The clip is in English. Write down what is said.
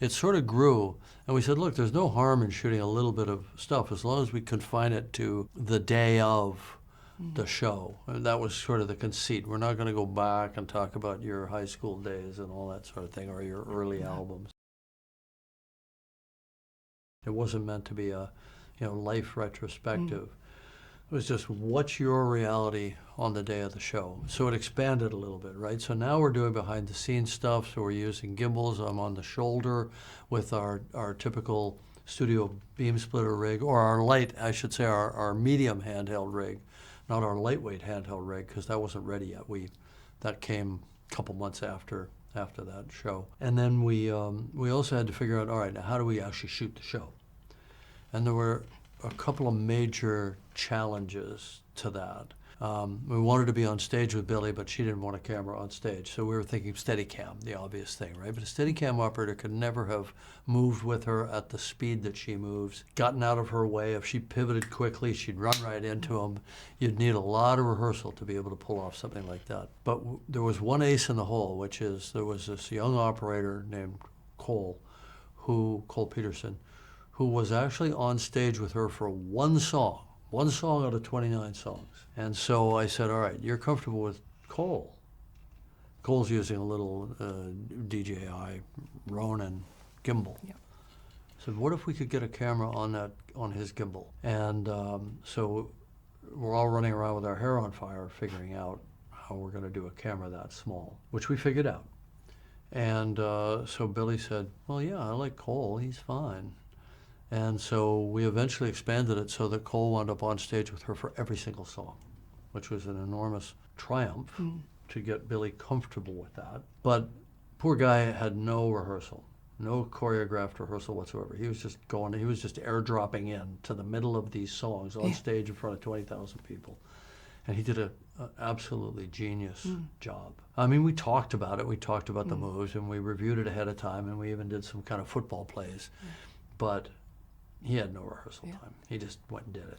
It sort of grew, and we said, look, there's no harm in shooting a little bit of stuff as long as we confine it to the day of the show. And that was sort of the conceit. We're not going to go back and talk about your high school days and all that sort of thing, or your early albums. It wasn't meant to be a, life retrospective. It was just, what's your reality on the day of the show? So it expanded a little bit, right? So now we're doing behind the scenes stuff. So we're using gimbals. I'm on the shoulder with our typical studio beam splitter rig, or our light, I should say, our medium handheld rig, not our lightweight handheld rig, because that wasn't ready yet. That came a couple months after that show. And then we also had to figure out, all right, now how do we actually shoot the show? And there were a couple of major challenges to that. We wanted to be on stage with Billie, but she didn't want a camera on stage. So we were thinking Steadicam, the obvious thing, right? But a Steadicam operator could never have moved with her at the speed that she moves, gotten out of her way. If she pivoted quickly, she'd run right into him. You'd need a lot of rehearsal to be able to pull off something like that. But there was one ace in the hole, which is there was this young operator named Cole Peterson, who was actually on stage with her for one song out of 29 songs. And so I said, all right, you're comfortable with Cole. Cole's using a little DJI Ronin gimbal. Yep. I said, what if we could get a camera on his gimbal? And so we're all running around with our hair on fire figuring out how we're going to do a camera that small, which we figured out. And so Billie said, well, yeah, I like Cole, he's fine. And so we eventually expanded it so that Cole wound up on stage with her for every single song, which was an enormous triumph to get Billie comfortable with that. But poor guy had no rehearsal, no choreographed rehearsal whatsoever. He was just airdropping in to the middle of these songs on stage in front of 20,000 people. And he did an absolutely genius job. I mean, we talked about it. We talked about the moves, and we reviewed it ahead of time, and we even did some kind of football plays. But he had no rehearsal time. He just went and did it.